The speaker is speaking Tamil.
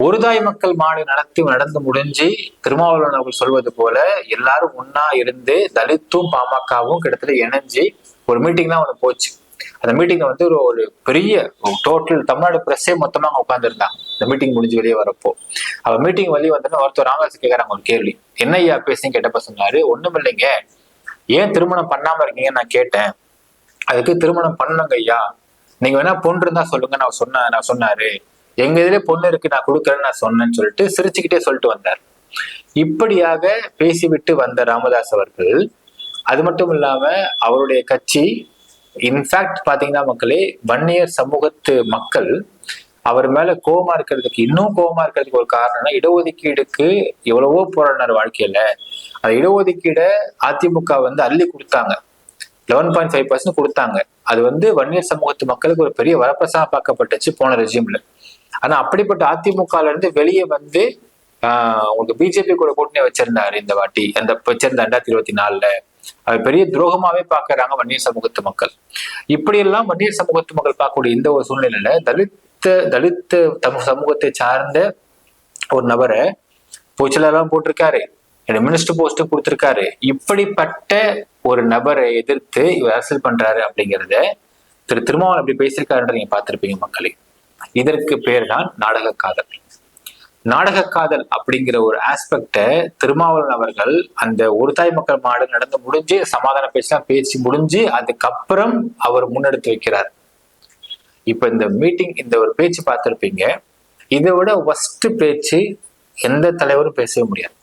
ஒரு தாய் மக்கள் மாடு நடந்து முடிஞ்சு திருமாவளவன் அவர்கள் சொல்வது போல எல்லாரும் ஒன்னா இருந்து தலித்தும் பாமகவும் கிட்டத்தட்ட இணைஞ்சு ஒரு மீட்டிங் தான் ஒன்று போச்சு. அந்த மீட்டிங்ல வந்து ஒரு பெரிய டோட்டல் தமிழ்நாடு பிரஸ்ஸே மொத்தமா அவங்க உட்காந்துருந்தாங்க இந்த மீட்டிங் முடிஞ்சு வெளியே வரப்போ. அவ மீட்டிங் வெளியே வந்தோன்னா ஒருத்தர் ராமதாஸ் கேட்கறாங்க ஒரு கேள்வி, என்ன ஐயா பேசுன்னு கேட்டப்ப சொன்னாரு, ஒண்ணும் இல்லைங்க, ஏன் திருமணம் பண்ணாம இருக்கீங்கன்னு நான் கேட்டேன். அதுக்கு திருமணம் பண்ணுங்க ஐயா, நீங்க வேணா பொண்ணு இருந்தா சொல்லுங்க நான் சொன்னாரு, எங்க இதுல பொண்ணு இருக்கு நான் கொடுக்குறேன்னு நான் சொன்னேன்னு சொல்லிட்டு சிரிச்சுக்கிட்டே சொல்லிட்டு வந்தார். இப்படியாக பேசிவிட்டு வந்த ராமதாஸ் அவர்கள், அது மட்டும் இல்லாம அவருடைய கட்சி இன்ஃபேக்ட் பாத்தீங்கன்னா மக்களே, வன்னியர் சமூகத்து மக்கள் அவர் மேல கோபமா இருக்கிறதுக்கு இன்னும் கோபமா இருக்கிறதுக்கு ஒரு காரணம்னா, இடஒதுக்கீடுக்கு எவ்வளவோ போராடினார் வாழ்க்கையில. அந்த இடஒதுக்கீட அதிமுக வந்து அள்ளி கொடுத்தாங்க, 11.5% கொடுத்தாங்க. அது வந்து வன்னியர் சமூகத்து மக்களுக்கு ஒரு பெரிய வரப்பிரசாதமா பார்க்கப்பட்டுச்சு போன ரெஜிம்ல. ஆனா அப்படிப்பட்ட அதிமுகல இருந்து வெளியே வந்து உங்களுக்கு பிஜேபி கூட கூட்டணி வச்சிருந்தாரு இந்த வாட்டி, அந்த வச்சிருந்த 2024 அது பெரிய துரோகமாவே பாக்குறாங்க வன்னியர் சமூகத்து மக்கள். இப்படியெல்லாம் வன்னியர் சமூகத்து மக்கள் பார்க்கக்கூடிய இந்த ஒரு சூழ்நிலையில தலித் சமூகத்தை சார்ந்த ஒரு நபரை பூச்சலெல்லாம் போட்டிருக்காரு, மினிஸ்டர் போஸ்டும் கொடுத்திருக்காரு. இப்படிப்பட்ட ஒரு நபரை எதிர்த்து இவர் அரசியல் பண்றாரு அப்படிங்கிறத திருமாவளவன் அப்படி பேசியிருக்காருன்ற நீங்க பார்த்திருப்பீங்க மக்களே. இதற்கு பேர் தான் நாடக காதல். நாடக காதல் அப்படிங்கிற ஒரு ஆஸ்பெக்ட திருமாவளவன் அவர்கள் அந்த ஒரு தாய் மக்கள் மாடு நடந்து முடிஞ்சு சமாதான பேசி முடிஞ்சு அதுக்கப்புறம் அவர் முன்னெடுத்து வைக்கிறார். இப்ப இந்த மீட்டிங், இந்த ஒரு பேச்சு பார்த்திருப்பீங்க, இதை விட ஒஸ்ட் பேச்சு எந்த தலைவரும் பேசவே முடியாது.